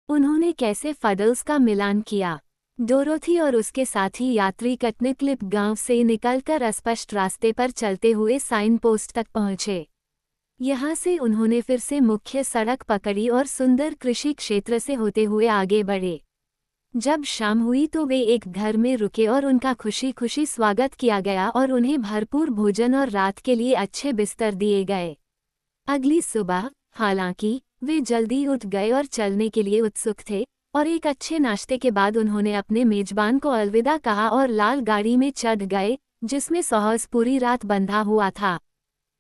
उन्होंने कैसे फडल्स का मिलान किया। डोरोथी और उसके साथी यात्री कटनिक्लिप गांव से निकलकर अस्पष्ट रास्ते पर चलते हुए साइन पोस्ट तक पहुंचे। यहाँ से उन्होंने फिर से मुख्य सड़क पकड़ी और सुंदर कृषि क्षेत्र से होते हुए आगे बढ़े। जब शाम हुई तो वे एक घर में रुके और उनका खुशी खुशी स्वागत किया गया और उन्हें भरपूर भोजन और रात के लिए अच्छे बिस्तर दिए गए। अगली सुबह, हालांकि, वे जल्दी उठ गए और चलने के लिए उत्सुक थे, और एक अच्छे नाश्ते के बाद उन्होंने अपने मेजबान को अलविदा कहा और लाल गाड़ी में चढ़ गए, जिसमें सॉहर्स पूरी रात बंधा हुआ था।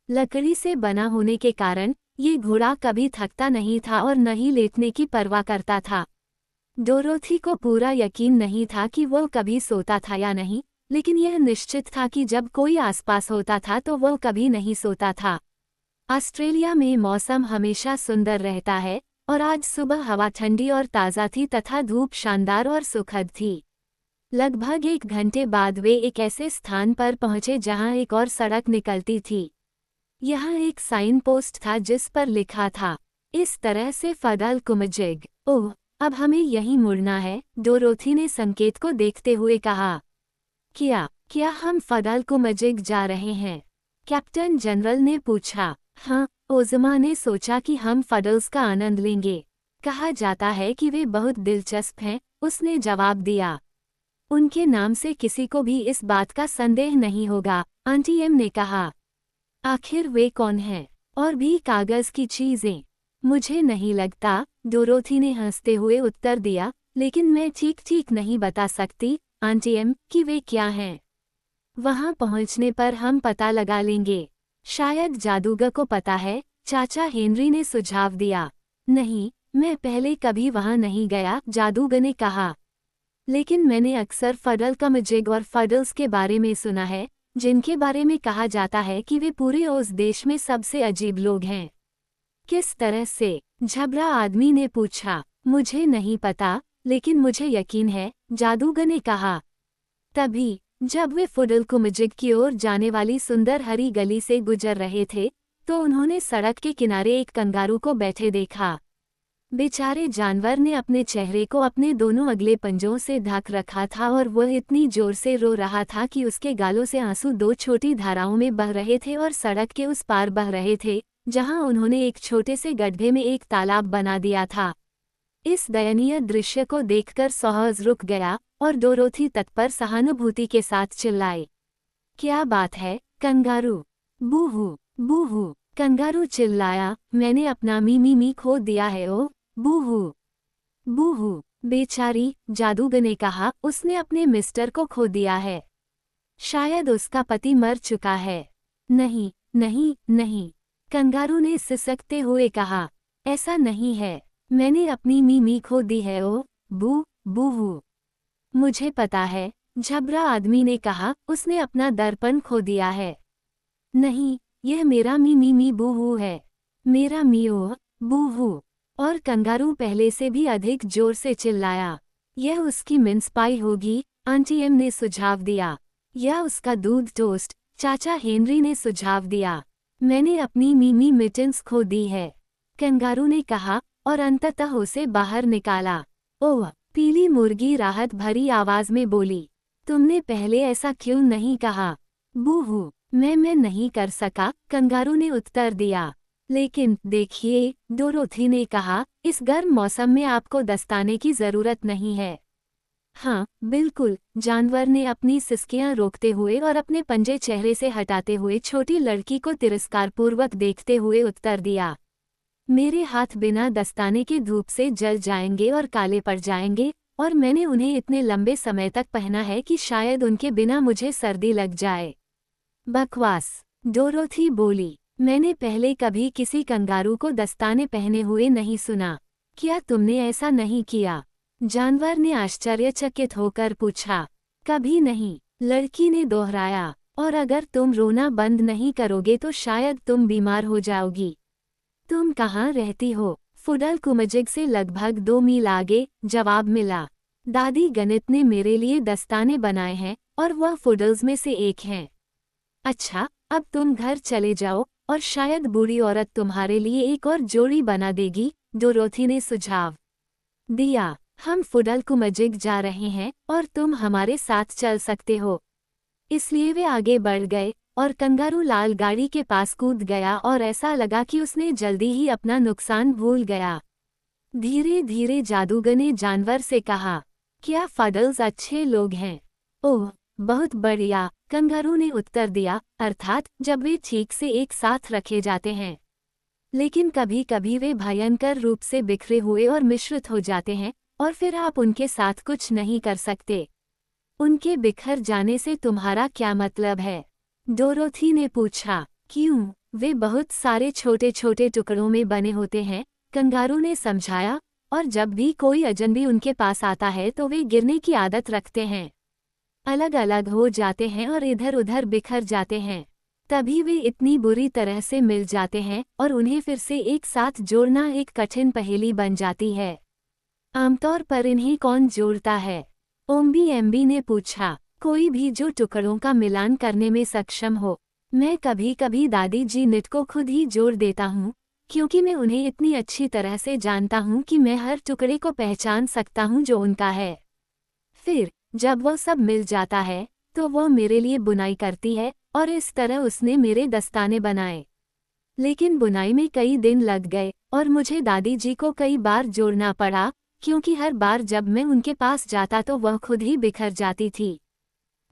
लकड़ी से बना होने के कारण ये घोड़ा कभी थकता नहीं था और न ही लेटने की परवाह करता था। डोरोथी को पूरा यकीन नहीं था कि वो कभी सोता था या नहीं, लेकिन यह निश्चित था कि जब कोई आसपास होता था तो वो कभी नहीं सोता था। ऑस्ट्रेलिया में मौसम हमेशा सुंदर रहता है, और आज सुबह हवा ठंडी और ताज़ा थी तथा धूप शानदार और सुखद थी। लगभग 1 घंटे बाद वे एक ऐसे स्थान पर पहुंचे जहां एक और सड़क निकलती थी। यहाँ एक साइन पोस्ट था जिस पर लिखा था, इस तरह से फडल कुमजिग। ओह, अब हमें यहीं मुड़ना है, डोरोथी ने संकेत को देखते हुए कहा। क्या हम फडल कुमजिग जा रहे हैं? कैप्टन जनरल ने पूछा। हाँ, ओज़मा ने सोचा कि हम फडल्स का आनंद लेंगे। कहा जाता है कि वे बहुत दिलचस्प हैं, उसने जवाब दिया। उनके नाम से किसी को भी इस बात का संदेह नहीं होगा, आंटी एम ने कहा। आखिर वे कौन हैं? और भी कागज की चीजें? मुझे नहीं लगता, डोरोथी ने हंसते हुए उत्तर दिया, लेकिन मैं ठीक नहीं बता सकती, आंटी एम, कि वे क्या हैं। वहां पहुंचने पर हम पता लगा लेंगे। शायद जादूगर को पता है, चाचा हेनरी ने सुझाव दिया। नहीं, मैं पहले कभी वहां नहीं गया, जादूगर ने कहा। लेकिन मैंने अक्सर फडल कुमजिग और फडल्स के बारे में सुना है, जिनके बारे में कहा जाता है कि वे पूरे उस देश में सबसे अजीब लोग हैं। किस तरह से? झबरा आदमी ने पूछा। मुझे नहीं पता, लेकिन मुझे यकीन है, जादूगर ने कहा। तभी, जब वे फडल कुमजिग की ओर जाने वाली सुंदर हरी गली से गुजर रहे थे, तो उन्होंने सड़क के किनारे एक कंगारू को बैठे देखा। बेचारे जानवर ने अपने चेहरे को अपने दोनों अगले पंजों से ढक रखा था और वह इतनी जोर से रो रहा था कि उसके गालों से आंसू 2 छोटी धाराओं में बह रहे थे और सड़क के उस पार बह रहे थे, जहां उन्होंने एक छोटे से गड्ढे में एक तालाब बना दिया था। इस दयनीय दृश्य को देखकर सॉहर्स रुक गया और डोरोथी तत्पर सहानुभूति के साथ चिल्लाए। क्या बात है, कंगारू? बूहू, बूहू, कंगारू चिल्लाया, मैंने अपना मी खो दिया है। ओ बूहू, बूहू, बेचारी, जादूगर ने कहा, उसने अपने मिस्टर को खो दिया है। शायद उसका पति मर चुका है। नहीं, नहीं, नहीं, कंगारू ने सिसकते हुए कहा, ऐसा नहीं है, मैंने अपनी मी खो दी है। ओ बूहू, मुझे पता है, झबरा आदमी ने कहा, उसने अपना दर्पण खो दिया है। नहीं, यह मेरा मी बूहू है, मेरा मियो बूहू। और कंगारू पहले से भी अधिक जोर से चिल्लाया। यह उसकी मिन्स पाई होगी, आंटी एम ने सुझाव दिया। या उसका दूध टोस्ट, चाचा हेनरी ने सुझाव दिया। मैंने अपनी मी मिटन्स खो दी है, कंगारू ने कहा, और अंततः उसे बाहर निकाला। ओह, पीली मुर्गी राहत भरी आवाज में बोली, तुमने पहले ऐसा क्यों नहीं कहा? बूहू, मैं नहीं कर सका, कंगारू ने उत्तर दिया। लेकिन देखिए, डोरोथी ने कहा, इस गर्म मौसम में आपको दस्ताने की जरूरत नहीं है। हाँ, बिल्कुल, जानवर ने अपनी सिसकियां रोकते हुए और अपने पंजे चेहरे से हटाते हुए छोटी लड़की को तिरस्कारपूर्वक देखते हुए उत्तर दिया। मेरे हाथ बिना दस्ताने के धूप से जल जाएंगे और काले पड़ जाएंगे, और मैंने उन्हें इतने लंबे समय तक पहना है कि शायद उनके बिना मुझे सर्दी लग जाए। बकवास, डोरोथी बोली, मैंने पहले कभी किसी कंगारू को दस्ताने पहने हुए नहीं सुना। क्या तुमने ऐसा नहीं किया? जानवर ने आश्चर्यचकित होकर पूछा। कभी नहीं, लड़की ने दोहराया, और अगर तुम रोना बंद नहीं करोगे तो शायद तुम बीमार हो जाओगी। तुम कहाँ रहती हो? फडल कुमजिग से लगभग 2 मील आगे, जवाब मिला। दादी गणित ने मेरे लिए दस्ताने बनाए हैं, और वह फडल्स में से एक हैं। अच्छा, अब तुम घर चले जाओ, और शायद बूढ़ी औरत तुम्हारे लिए एक और जोड़ी बना देगी, डोरोथी ने सुझाव दिया, हम फुडलकुमजिग जा रहे हैं और तुम हमारे साथ चल सकते हो। इसलिए वे आगे बढ़ गए और कंगारू लाल गाड़ी के पास कूद गया और ऐसा लगा कि उसने जल्दी ही अपना नुकसान भूल गया। धीरे धीरे जादूगर ने जानवर से कहा, क्या फडल्स अच्छे लोग हैं? ओह, बहुत बढ़िया, कंगारू ने उत्तर दिया, अर्थात जब वे ठीक से एक साथ रखे जाते हैं। लेकिन कभी कभी वे भयंकर रूप से बिखरे हुए और मिश्रित हो जाते हैं और फिर आप उनके साथ कुछ नहीं कर सकते। उनके बिखर जाने से तुम्हारा क्या मतलब है? डोरोथी ने पूछा। क्यों, वे बहुत सारे छोटे छोटे टुकड़ों में बने होते हैं, कंगारू ने समझाया, और जब भी कोई अजनबी उनके पास आता है तो वे गिरने की आदत रखते हैं, अलग अलग हो जाते हैं और इधर उधर बिखर जाते हैं। तभी वे इतनी बुरी तरह से मिल जाते हैं और उन्हें फिर से एक साथ जोड़ना एक कठिन पहेली बन जाती है। आमतौर पर इन्हें कौन जोड़ता है? ओम्बी एम्बी ने पूछा। कोई भी जो टुकड़ों का मिलान करने में सक्षम हो। मैं कभी कभी दादी जी निट को खुद ही जोड़ देता हूँ, क्योंकि मैं उन्हें इतनी अच्छी तरह से जानता हूँ कि मैं हर टुकड़े को पहचान सकता हूँ जो उनका है। फिर जब वो सब मिल जाता है तो वो मेरे लिए बुनाई करती है और इस तरह उसने मेरे दस्ताने बनाए। लेकिन बुनाई में कई दिन लग गए और मुझे दादी जी को कई बार जोड़ना पड़ा, क्योंकि हर बार जब मैं उनके पास जाता तो वह खुद ही बिखर जाती थी।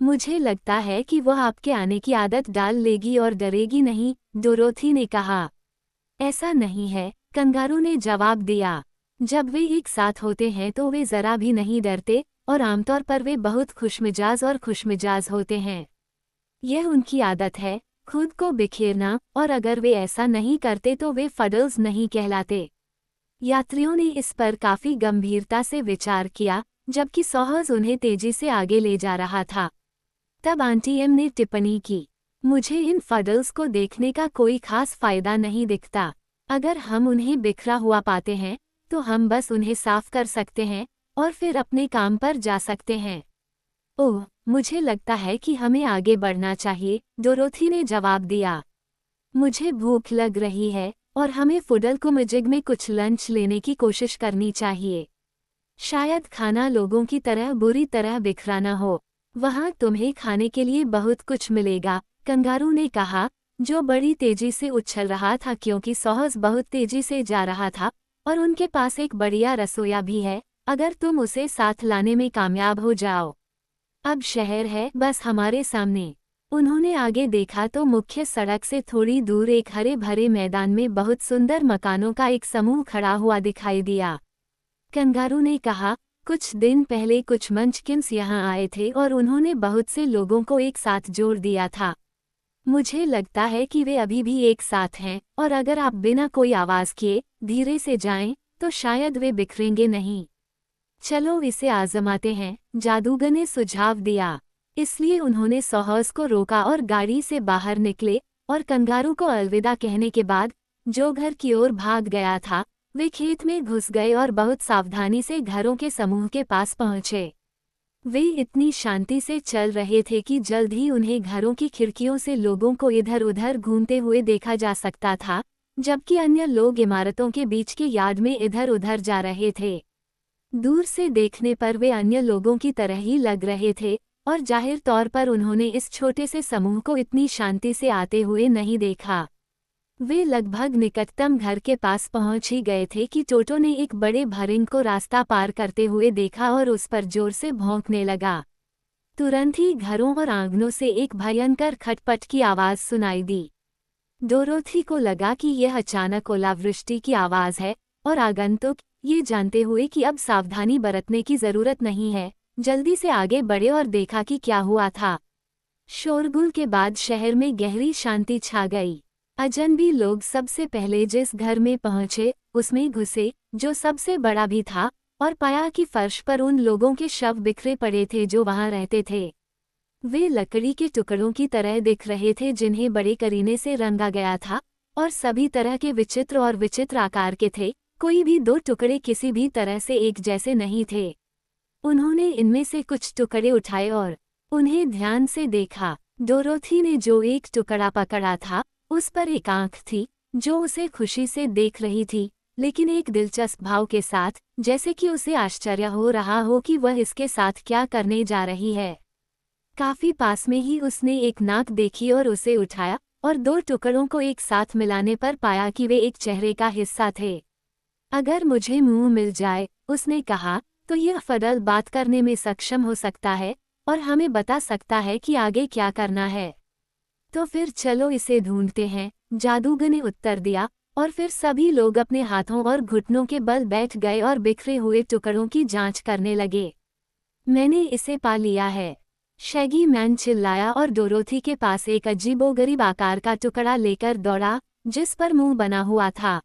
मुझे लगता है कि वह आपके आने की आदत डाल लेगी और डरेगी नहीं, डोरोथी ने कहा। ऐसा नहीं है, कंगारू ने जवाब दिया। जब वे एक साथ होते हैं तो वे जरा भी नहीं डरते और आमतौर पर वे बहुत खुशमिजाज और खुशमिजाज होते हैं। यह उनकी आदत है, खुद को बिखेरना, और अगर वे ऐसा नहीं करते तो वे फडल्स नहीं कहलाते। यात्रियों ने इस पर काफी गंभीरता से विचार किया, जबकि सॉहर्स उन्हें तेजी से आगे ले जा रहा था। तब आंटी एम ने टिप्पणी की, मुझे इन फडल्स को देखने का कोई खास फायदा नहीं दिखता। अगर हम उन्हें बिखरा हुआ पाते हैं तो हम बस उन्हें साफ कर सकते हैं और फिर अपने काम पर जा सकते हैं। ओह, मुझे लगता है कि हमें आगे बढ़ना चाहिए, डोरोथी ने जवाब दिया। मुझे भूख लग रही है और हमें फुडलकुमजिग में कुछ लंच लेने की कोशिश करनी चाहिए। शायद खाना लोगों की तरह बुरी तरह बिखरा न हो। वहाँ तुम्हें खाने के लिए बहुत कुछ मिलेगा, कंगारू ने कहा, जो बड़ी तेजी से उछल रहा था क्योंकि सॉहर्स बहुत तेजी से जा रहा था और उनके पास एक बढ़िया रसोया भी है, अगर तुम उसे साथ लाने में कामयाब हो जाओ। अब शहर है बस हमारे सामने। उन्होंने आगे देखा तो मुख्य सड़क से थोड़ी दूर एक हरे भरे मैदान में बहुत सुंदर मकानों का एक समूह खड़ा हुआ दिखाई दिया। कंगारू ने कहा, कुछ दिन पहले कुछ मंचकिन्स यहाँ आए थे और उन्होंने बहुत से लोगों को एक साथ जोड़ दिया था। मुझे लगता है कि वे अभी भी एक साथ हैं और अगर आप बिना कोई आवाज किए धीरे से जाएं तो शायद वे बिखरेंगे नहीं। चलो इसे आजमाते हैं, जादूगर ने सुझाव दिया। इसलिए उन्होंने सॉहर्स को रोका और गाड़ी से बाहर निकले और कंगारू को अलविदा कहने के बाद, जो घर की ओर भाग गया था, वे खेत में घुस गए और बहुत सावधानी से घरों के समूह के पास पहुंचे। वे इतनी शांति से चल रहे थे कि जल्द ही उन्हें घरों की खिड़कियों से लोगों को इधर उधर घूमते हुए देखा जा सकता था, जबकि अन्य लोग इमारतों के बीच के यार्ड में इधर उधर जा रहे थे। दूर से देखने पर वे अन्य लोगों की तरह ही लग रहे थे और जाहिर तौर पर उन्होंने इस छोटे से समूह को इतनी शांति से आते हुए नहीं देखा। वे लगभग निकटतम घर के पास पहुंच ही गए थे कि टोटो ने एक बड़े भरिंग को रास्ता पार करते हुए देखा और उस पर जोर से भौंकने लगा। तुरंत ही घरों और आंगनों से एक भयंकर खटपट की आवाज सुनाई दी। डोरोथी को लगा कि यह अचानक ओलावृष्टि की आवाज है और आगंतुक, ये जानते हुए कि अब सावधानी बरतने की जरूरत नहीं है, जल्दी से आगे बढ़े और देखा कि क्या हुआ था। शोरगुल के बाद शहर में गहरी शांति छा गई। अजनबी लोग सबसे पहले जिस घर में पहुंचे उसमें घुसे, जो सबसे बड़ा भी था, और पाया कि फर्श पर उन लोगों के शव बिखरे पड़े थे जो वहां रहते थे। वे लकड़ी के टुकड़ों की तरह दिख रहे थे जिन्हें बड़े करीने से रंगा गया था और सभी तरह के विचित्र और विचित्र आकार के थे। कोई भी दो टुकड़े किसी भी तरह से एक जैसे नहीं थे। उन्होंने इनमें से कुछ टुकड़े उठाए और उन्हें ध्यान से देखा। डोरोथी ने जो एक टुकड़ा पकड़ा था उस पर एक आंख थी जो उसे खुशी से देख रही थी, लेकिन एक दिलचस्प भाव के साथ, जैसे कि उसे आश्चर्य हो रहा हो कि वह इसके साथ क्या करने जा रही है। काफी पास में ही उसने एक नाक देखी और उसे उठाया और दो टुकड़ों को एक साथ मिलाने पर पाया कि वे एक चेहरे का हिस्सा थे। अगर मुझे मुंह मिल जाए, उसने कहा, तो यह फडल बात करने में सक्षम हो सकता है और हमें बता सकता है कि आगे क्या करना है। तो फिर चलो इसे ढूंढते हैं, जादूगर ने उत्तर दिया, और फिर सभी लोग अपने हाथों और घुटनों के बल बैठ गए और बिखरे हुए टुकड़ों की जांच करने लगे। मैंने इसे पा लिया है, शैगी मैन चिल्लाया और डोरोथी के पास एक अजीबोगरीब आकार का टुकड़ा लेकर दौड़ा, जिस पर मुंह बना हुआ था।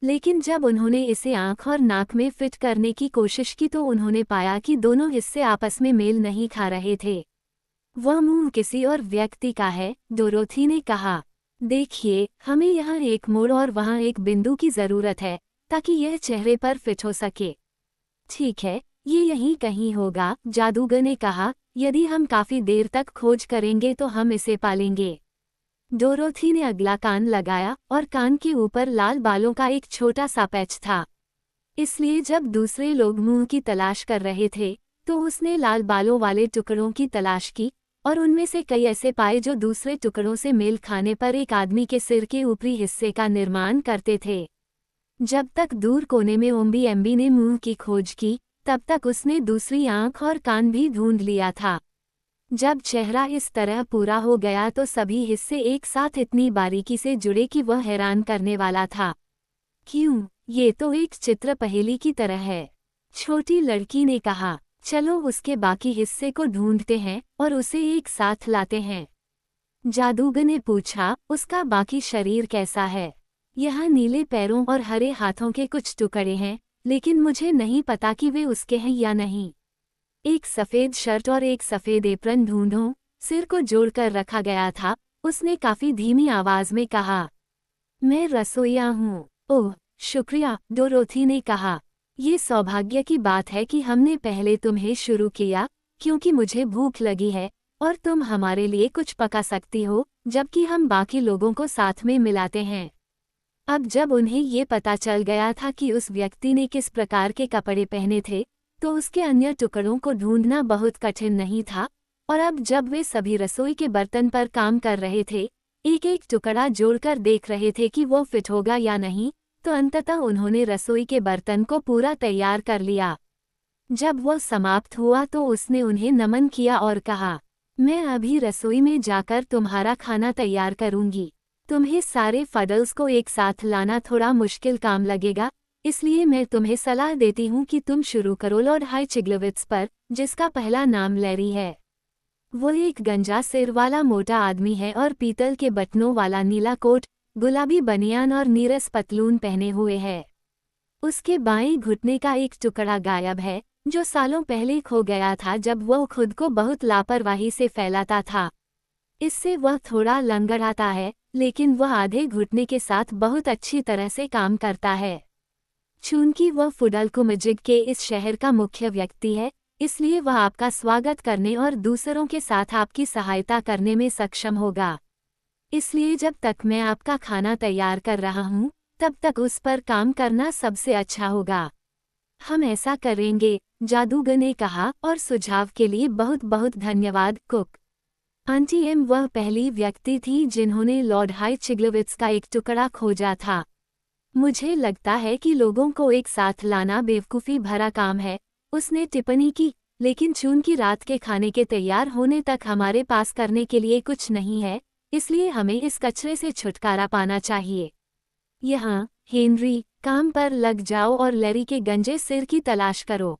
लेकिन जब उन्होंने इसे आंख और नाक में फिट करने की कोशिश की तो उन्होंने पाया कि दोनों हिस्से आपस में मेल नहीं खा रहे थे। वह मुंह किसी और व्यक्ति का है, डोरोथी ने कहा। देखिए, हमें यहाँ एक मोड़ और वहाँ एक बिंदु की जरूरत है, ताकि यह चेहरे पर फिट हो सके। ठीक है, ये यहीं कहीं होगा, जादूगर ने कहा। यदि हम काफी देर तक खोज करेंगे तो हम इसे पालेंगे। डोरोथी ने अगला कान लगाया और कान के ऊपर लाल बालों का एक छोटा सा पैच था। इसलिए जब दूसरे लोग मुंह की तलाश कर रहे थे, तो उसने लाल बालों वाले टुकड़ों की तलाश की, और उनमें से कई ऐसे पाए जो दूसरे टुकड़ों से मेल खाने पर एक आदमी के सिर के ऊपरी हिस्से का निर्माण करते थे। जब तक दूर कोने में ओम्बी एम्बी ने मुंह की खोज की, तब तक उसने दूसरी आंख और कान भी ढूंढ लिया था। जब चेहरा इस तरह पूरा हो गया तो सभी हिस्से एक साथ इतनी बारीकी से जुड़े कि वह हैरान करने वाला था। क्यों, ये तो एक चित्र पहेली की तरह है, छोटी लड़की ने कहा। चलो उसके बाकी हिस्से को ढूंढते हैं और उसे एक साथ लाते हैं। जादूगर ने पूछा, उसका बाकी शरीर कैसा है? यहाँ नीले पैरों और हरे हाथों के कुछ टुकड़े हैं, लेकिन मुझे नहीं पता कि वे उसके हैं या नहीं। एक सफेद शर्ट और एक सफेद एप्रन ढूंढो, सिर को जोड़कर रखा गया था, उसने काफी धीमी आवाज में कहा। मैं रसोइया हूँ। ओह, शुक्रिया, डोरोथी ने कहा। ये सौभाग्य की बात है कि हमने पहले तुम्हें शुरू किया, क्योंकि मुझे भूख लगी है, और तुम हमारे लिए कुछ पका सकती हो, जबकि हम बाकी लोगों को साथ में मिलाते हैं। अब जब उन्हें ये पता चल गया था कि उस व्यक्ति ने किस प्रकार के कपड़े पहने थे, तो उसके अन्य टुकड़ों को ढूंढना बहुत कठिन नहीं था, और अब जब वे सभी रसोई के बर्तन पर काम कर रहे थे, एक एक टुकड़ा जोड़कर देख रहे थे कि वो फिट होगा या नहीं, तो अंततः उन्होंने रसोई के बर्तन को पूरा तैयार कर लिया। जब वह समाप्त हुआ तो उसने उन्हें नमन किया और कहा, मैं अभी रसोई में जाकर तुम्हारा खाना तैयार करूंगी। तुम्हें सारे फडल्स को एक साथ लाना थोड़ा मुश्किल काम लगेगा, इसलिए मैं तुम्हें सलाह देती हूँ कि तुम शुरू करो लॉर्ड हाइचिग्लोविट्स पर, जिसका पहला नाम लैरी है। वो एक गंजा सिर वाला मोटा आदमी है और पीतल के बटनों वाला नीला कोट, गुलाबी बनियान और नीरस पतलून पहने हुए है। उसके बाएं घुटने का एक टुकड़ा गायब है, जो सालों पहले खो गया था जब वह खुद को बहुत लापरवाही से फैलाता था। इससे वह थोड़ा लंगड़ाता है, लेकिन वह आधे घुटने के साथ बहुत अच्छी तरह से काम करता है। चूंकि वह फुडलकुमजिग के इस शहर का मुख्य व्यक्ति है, इसलिए वह आपका स्वागत करने और दूसरों के साथ आपकी सहायता करने में सक्षम होगा। इसलिए जब तक मैं आपका खाना तैयार कर रहा हूँ, तब तक उस पर काम करना सबसे अच्छा होगा। हम ऐसा करेंगे, जादूगर ने कहा, और सुझाव के लिए बहुत बहुत धन्यवाद, कुक। आंटी एम वह पहली व्यक्ति थी जिन्होंने लॉर्ड हाइचिग्लोविट्स का एक टुकड़ा खोजा था। मुझे लगता है कि लोगों को एक साथ लाना बेवकूफ़ी भरा काम है, उसने टिप्पणी की, लेकिन चूंकि रात के खाने के तैयार होने तक हमारे पास करने के लिए कुछ नहीं है, इसलिए हमें इस कचरे से छुटकारा पाना चाहिए। यहाँ, हेनरी, काम पर लग जाओ और लैरी के गंजे सिर की तलाश करो।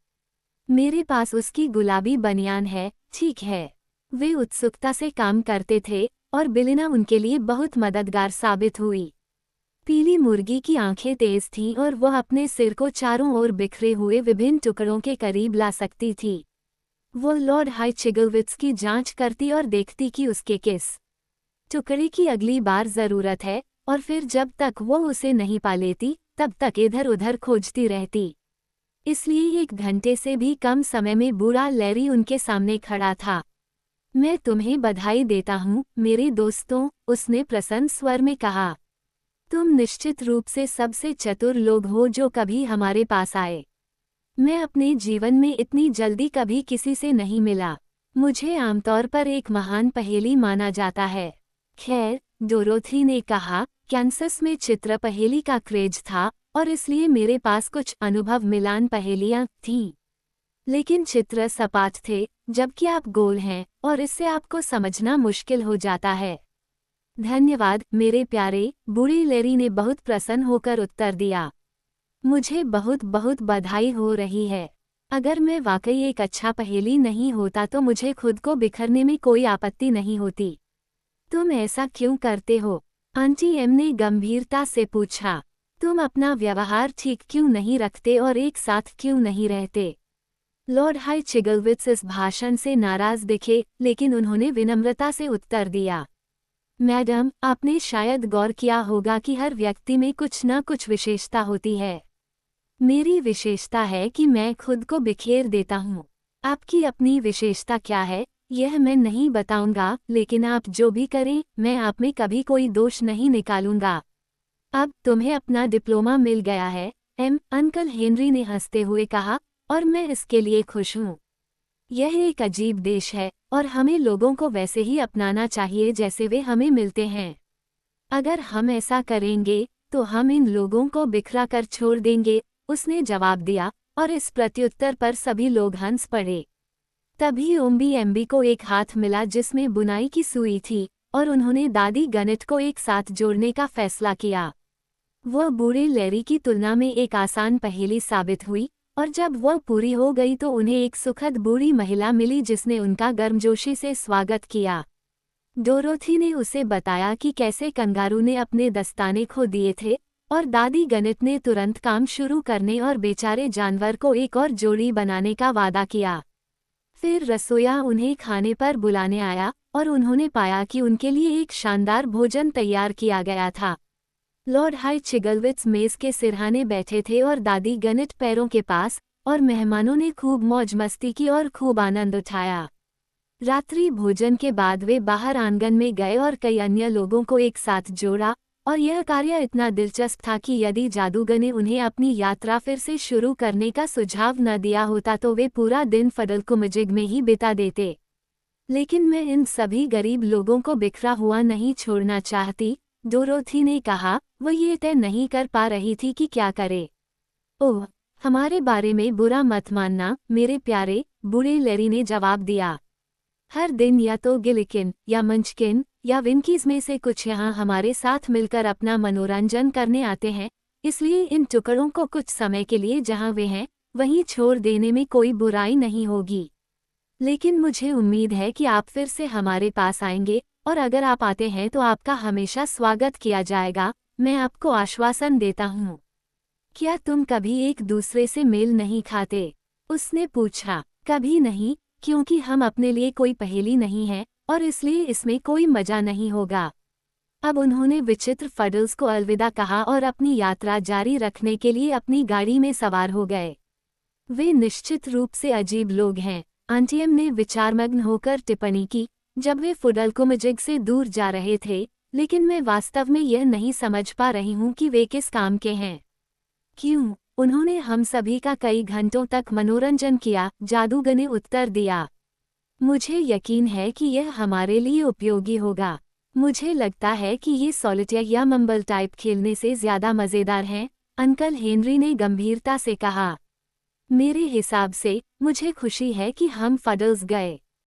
मेरे पास उसकी गुलाबी बनियान है, ठीक है। वे उत्सुकता से काम करते थे, और बिलिना उनके लिए बहुत मददगार साबित हुई। पीली मुर्गी की आंखें तेज थीं और वह अपने सिर को चारों ओर बिखरे हुए विभिन्न टुकड़ों के करीब ला सकती थी। वो लॉर्ड हाइचिग्लोविट्स की जांच करती और देखती कि उसके किस टुकड़े की अगली बार जरूरत है, और फिर जब तक वो उसे नहीं पा लेती, तब तक इधर उधर खोजती रहती। इसलिए 1 घंटे से भी कम समय में बूढ़ा लैरी उनके सामने खड़ा था। मैं तुम्हें बधाई देता हूँ, मेरे दोस्तों, उसने प्रसन्न स्वर में कहा। तुम निश्चित रूप से सबसे चतुर लोग हो जो कभी हमारे पास आए। मैं अपने जीवन में इतनी जल्दी कभी किसी से नहीं मिला। मुझे आमतौर पर एक महान पहेली माना जाता है। खैर, डोरोथी ने कहा, कैंसस में चित्र पहेली का क्रेज था और इसलिए मेरे पास कुछ अनुभव मिलान पहेलियां थीं। लेकिन चित्र सपाट थे, जबकि आप गोल हैं और इससे आपको समझना मुश्किल हो जाता है। धन्यवाद मेरे प्यारे, बूढ़ी लेरी ने बहुत प्रसन्न होकर उत्तर दिया। मुझे बहुत बहुत बधाई हो रही है। अगर मैं वाकई एक अच्छा पहेली नहीं होता तो मुझे खुद को बिखरने में कोई आपत्ति नहीं होती। तुम ऐसा क्यों करते हो? आंटी एम ने गंभीरता से पूछा। तुम अपना व्यवहार ठीक क्यों नहीं रखते और एक साथ क्यों नहीं रहते? लॉर्ड हाई चिगलविट्स इस भाषण से नाराज दिखे, लेकिन उन्होंने विनम्रता से उत्तर दिया। मैडम, आपने शायद गौर किया होगा कि हर व्यक्ति में कुछ न कुछ विशेषता होती है। मेरी विशेषता है कि मैं खुद को बिखेर देता हूँ। आपकी अपनी विशेषता क्या है, यह मैं नहीं बताऊंगा, लेकिन आप जो भी करें, मैं आप में कभी कोई दोष नहीं निकालूंगा। अब तुम्हें अपना डिप्लोमा मिल गया है, अंकल हेनरी ने हंसते हुए कहा, और मैं इसके लिए खुश हूँ। यह एक अजीब देश है और हमें लोगों को वैसे ही अपनाना चाहिए जैसे वे हमें मिलते हैं। अगर हम ऐसा करेंगे तो हम इन लोगों को बिखरा कर छोड़ देंगे, उसने जवाब दिया, और इस प्रत्युत्तर पर सभी लोग हंस पड़े। तभी ओम्बी एम्बी को एक हाथ मिला जिसमें बुनाई की सुई थी, और उन्होंने दादी गणित को एक साथ जोड़ने का फैसला किया। वह बूढ़े लैरी की तुलना में एक आसान पहेली साबित हुई, और जब वह पूरी हो गई तो उन्हें एक सुखद बूढ़ी महिला मिली जिसने उनका गर्मजोशी से स्वागत किया। डोरोथी ने उसे बताया कि कैसे कंगारू ने अपने दस्ताने खो दिए थे, और दादी गणित ने तुरंत काम शुरू करने और बेचारे जानवर को एक और जोड़ी बनाने का वादा किया। फिर रसोइया उन्हें खाने पर बुलाने आया, और उन्होंने पाया कि उनके लिए एक शानदार भोजन तैयार किया गया था। लॉर्ड हाई चिगलविट्स मेज के सिरहाने बैठे थे और दादी गणित पैरों के पास, और मेहमानों ने खूब मौज मस्ती की और खूब आनंद उठाया। रात्रि भोजन के बाद वे बाहर आंगन में गए और कई अन्य लोगों को एक साथ जोड़ा, और यह कार्य इतना दिलचस्प था कि यदि जादूगर ने उन्हें अपनी यात्रा फिर से शुरू करने का सुझाव न दिया होता तो वे पूरा दिन फडलकुमजिग में ही बिता देते। लेकिन मैं इन सभी गरीब लोगों को बिखरा हुआ नहीं छोड़ना चाहती, डोरोथी ने कहा। वह ये तय नहीं कर पा रही थी कि क्या करे। ओह, हमारे बारे में बुरा मत मानना मेरे प्यारे, बूढ़े लैरी ने जवाब दिया। हर दिन या तो गिलिकिन या मंचकिन या विंकीज में से कुछ यहाँ हमारे साथ मिलकर अपना मनोरंजन करने आते हैं, इसलिए इन टुकड़ों को कुछ समय के लिए जहाँ वे हैं वहीं छोड़ देने में कोई बुराई नहीं होगी। लेकिन मुझे उम्मीद है कि आप फिर से हमारे पास आएंगे, और अगर आप आते हैं तो आपका हमेशा स्वागत किया जाएगा, मैं आपको आश्वासन देता हूँ। क्या तुम कभी एक दूसरे से मेल नहीं खाते? उसने पूछा। कभी नहीं, क्योंकि हम अपने लिए कोई पहेली नहीं है, और इसलिए इसमें कोई मजा नहीं होगा। अब उन्होंने विचित्र फडल्स को अलविदा कहा और अपनी यात्रा जारी रखने के लिए अपनी गाड़ी में सवार हो गए। वे निश्चित रूप से अजीब लोग हैं, आंटियम ने विचारमग्न होकर टिप्पणी की, जब वे फुडलकुमजिग से दूर जा रहे थे, लेकिन मैं वास्तव में यह नहीं समझ पा रही हूँ कि वे किस काम के हैं। क्यों? उन्होंने हम सभी का कई घंटों तक मनोरंजन किया, जादूगर ने उत्तर दिया। मुझे यकीन है कि यह हमारे लिए उपयोगी होगा। मुझे लगता है कि ये सॉलिटेयर या मम्बल टाइप खेलने से ज़्यादा मज़ेदार हैं, अंकल हेनरी ने गंभीरता से कहा। मेरे हिसाब से, मुझे खुशी है कि हम फडल्स गए।